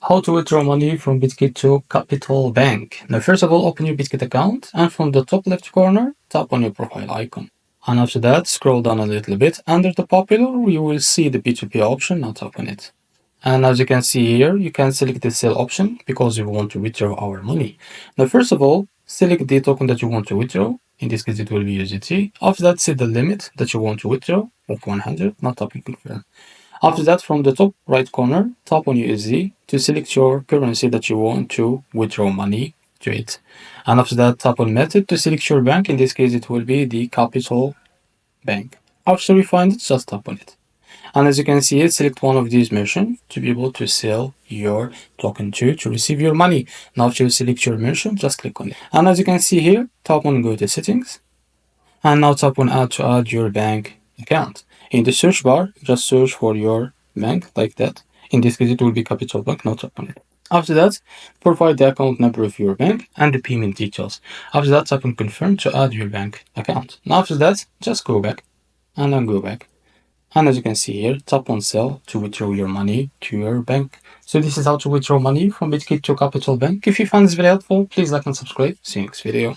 How to withdraw money from Bitget to Kapitalbank. Now, first of all, open your Bitget account and from the top left corner, tap on your profile icon. And after that, scroll down a little bit. Under the popular, you will see the P2P option. Now tap on it. And as you can see here, you can select the sell option because we want to withdraw our money. Now, first of all, select the token that you want to withdraw. In this case, it will be USDT. After that, set the limit that you want to withdraw, like 100. Now tap on confirm. After that, from the top right corner, tap on USD to select your currency that you want to withdraw money to it. And after that, tap on method to select your bank. In this case, it will be the Capital Bank. After you find it, just tap on it. And as you can see, select one of these merchants to be able to sell your token to receive your money. Now, after you select your merchant, just click on it. And as you can see here, tap on go to settings. And now tap on add to add your bank account. In the search bar, just search for your bank like that. In this case, it will be Kapitalbank. Now tap on it. After that, provide the account number of your bank and the payment details. After that, tap on confirm to add your bank account. Now after that, just go back and then go back. And as you can see here, tap on sell to withdraw your money to your bank. So this is how to withdraw money from Bitget to Kapitalbank. If you found this very helpful, please like and subscribe. See you next video.